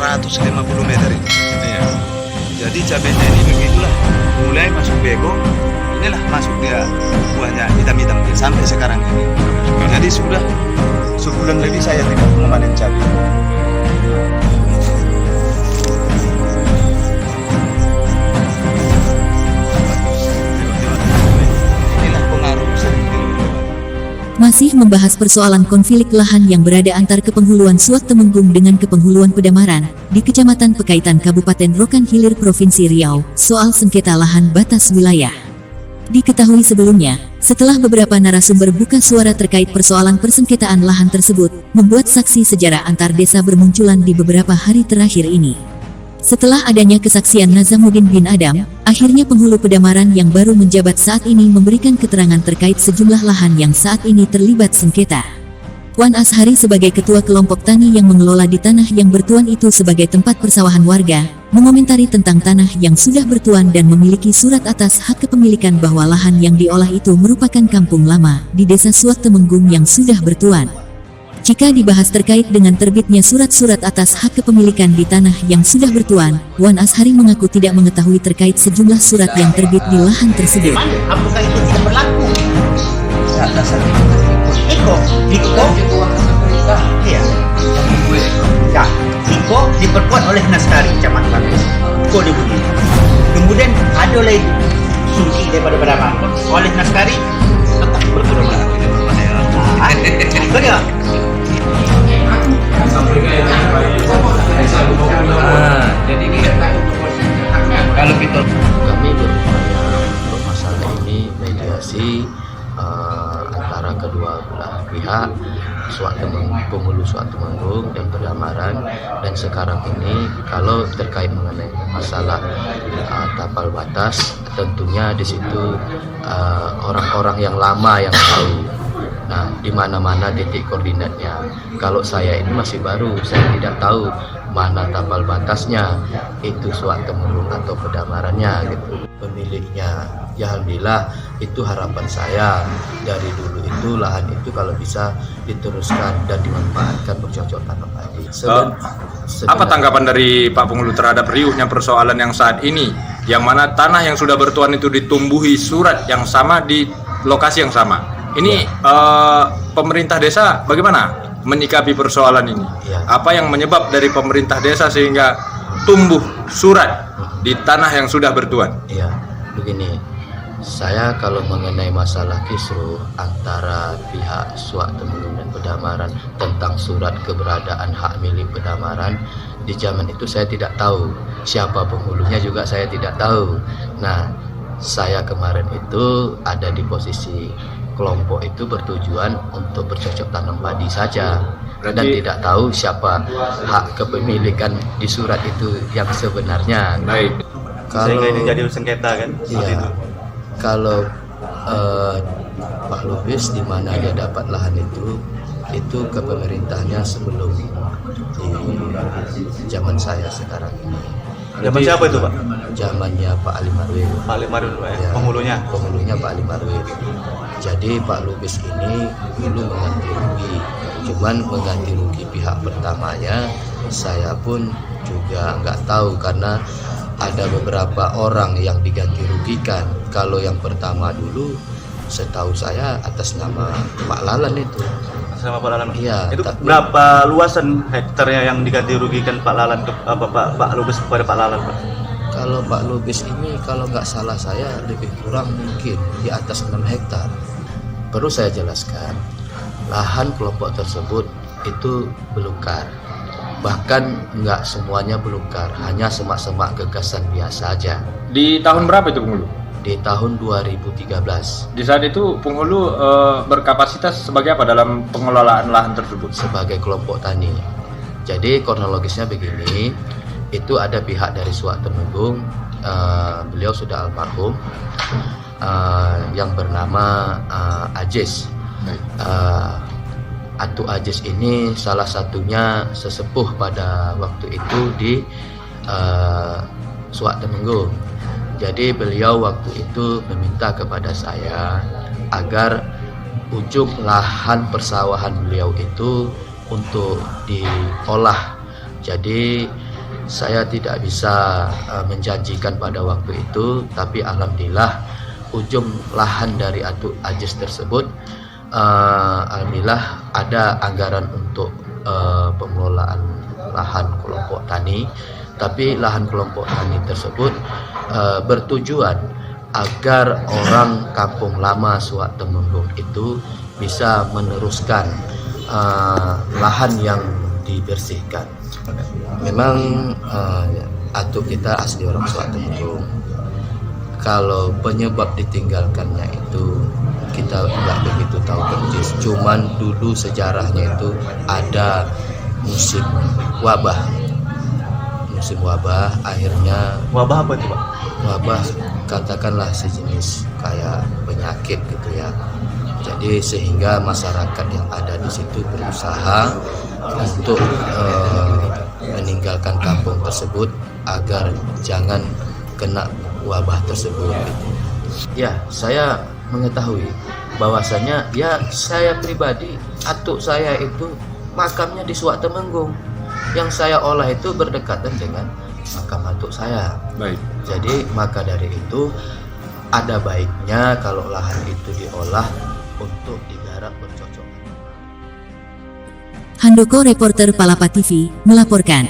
150 meter ini. Iya. Jadi cabenya ini begitulah, mulai masuk bego, inilah masuk dia buahnya hitam-hitam dia sampai sekarang ini. Jadi sudah sebulan lebih saya tidak memanen cabai. Inilah pengaruh sering Masih membahas persoalan konflik lahan yang berada antar Kepenghuluan Suak Temenggung dengan Kepenghuluan Pedamaran, di Kecamatan Pekaitan Kabupaten Rokan Hilir Provinsi Riau, soal sengketa lahan batas wilayah. Diketahui sebelumnya, setelah beberapa narasumber buka suara terkait persoalan persengketaan lahan tersebut, membuat saksi sejarah antar desa bermunculan di beberapa hari terakhir ini. Setelah adanya kesaksian Nazamuddin bin Adam, akhirnya penghulu Pedamaran yang baru menjabat saat ini memberikan keterangan terkait sejumlah lahan yang saat ini terlibat sengketa. Wan Ashari sebagai ketua kelompok tani yang mengelola di tanah yang bertuan itu sebagai tempat persawahan warga, mengomentari tentang tanah yang sudah bertuan dan memiliki surat atas hak kepemilikan bahwa lahan yang diolah itu merupakan kampung lama di desa Suak Temenggung yang sudah bertuan. Jika dibahas terkait dengan terbitnya surat-surat atas hak kepemilikan di tanah yang sudah bertuan, Wan Ashari mengaku tidak mengetahui terkait sejumlah surat yang terbit di lahan tersebut. Apakah itu tidak berlaku? Ya, dasar Iko, iya. Ya, Iko diperkuat oleh Naskari, Camat Bagus. Iko dibunyi. Kemudian ada lagi suci daripada Pedamaran oleh Naskari tetap berpedoman. Betul. Jadi kalau kita kami berupaya untuk masalah ini mediasi antara kedua belah pihak, penghulu Suak Temenggung dan Pedamaran. Dan sekarang ini kalau terkait mengenai masalah tapal batas, tentunya di situ orang-orang yang lama yang tahu. Nah, di mana-mana titik koordinatnya. Kalau saya ini masih baru, saya tidak tahu mana tapal batasnya, itu Suak Temenggung atau Pedamarannya gitu. Pemiliknya, ya alhamdulillah, itu harapan saya dari dulu itu lahan itu kalau bisa diteruskan dan dimanfaatkan bercocok tanam padi. Apa tanggapan dari Pak Penghulu terhadap riuhnya persoalan yang saat ini, yang mana tanah yang sudah bertuan itu ditumbuhi surat yang sama di lokasi yang sama? Ini pemerintah desa bagaimana menyikapi persoalan ini? Ya. Apa yang menyebab dari pemerintah desa sehingga tumbuh surat di tanah yang sudah bertuan? Iya, begini. Saya kalau mengenai masalah kisruh antara pihak Suak Temenggung dan Pedamaran tentang surat keberadaan hak milik Pedamaran, di zaman itu saya tidak tahu. Siapa penghulunya juga saya tidak tahu. Nah, saya kemarin itu ada di posisi kelompok itu bertujuan untuk bercocok tanam padi saja. Dan tidak tahu siapa hak kepemilikan di surat itu yang sebenarnya. Baik. Sehingga ini jadi sengketa kan? Iya. Kalau Pak Lubis di mana dia dapat lahan itu ke pemerintahnya sebelum di zaman saya sekarang ini. Zaman siapa itu, Pak? Zamannya Pak Ali Marwil. Pak Ali Marwil, Ya, penghulunya. Penghulunya Pak Ali Marwil. Jadi Pak Lubis ini dulu mengganti rugi. Cuman mengganti rugi pihak pertamanya saya pun juga nggak tahu karena ada beberapa orang yang diganti rugikan. Kalau yang pertama dulu setahu saya atas nama Pak Lalan itu. Sama Pak Lalan. Iya. Itu tapi- berapa luasan hektarnya yang diganti rugikan Pak Lalan ke Pak Lubis kepada Pak Lalan, Pak? Kalau Pak Lubis ini kalau nggak salah saya lebih kurang mungkin di atas 6 hektar. Perlu saya jelaskan, lahan kelompok tersebut itu belukar. Bahkan nggak semuanya belukar, hanya semak-semak gegasan biasa aja. Di tahun berapa itu Penghulu? Di tahun 2013 Di saat itu Penghulu berkapasitas sebagai apa dalam pengelolaan lahan tersebut? sebagai kelompok tani. Jadi kronologisnya begini, itu ada pihak dari Suak Temenggung, beliau sudah almarhum, yang bernama Ajis. Atu Ajis ini salah satunya sesepuh pada waktu itu di Suak Temenggung. Jadi beliau waktu itu meminta kepada saya agar ujung lahan persawahan beliau itu untuk diolah. Jadi saya tidak bisa menjanjikan pada waktu itu, tapi alhamdulillah ujung lahan dari Atuk Ajis tersebut, alhamdulillah ada anggaran untuk pengelolaan lahan kelompok tani, tapi lahan kelompok tani tersebut bertujuan agar orang kampung lama Suak Temenggung itu bisa meneruskan lahan yang dibersihkan. Memang Atuk kita asli orang Suak Temenggung. Kalau penyebab ditinggalkannya itu kita nggak begitu tahu persis. Cuman dulu sejarahnya itu ada musim wabah. Musim wabah, akhirnya Wabah apa itu, Pak? wabah katakanlah sejenis kayak penyakit gitu ya. Jadi sehingga masyarakat yang ada di situ berusaha untuk meninggalkan kampung tersebut agar jangan kena wabah tersebut. Ya, saya mengetahui bahwasanya ya saya pribadi, atuk saya itu makamnya di Suak Temenggung. Yang saya olah itu berdekatan dengan makam atuk saya. Baik. Jadi maka dari itu ada baiknya kalau lahan itu diolah untuk digarap bercocok. Handoko Reporter Palapa TV melaporkan.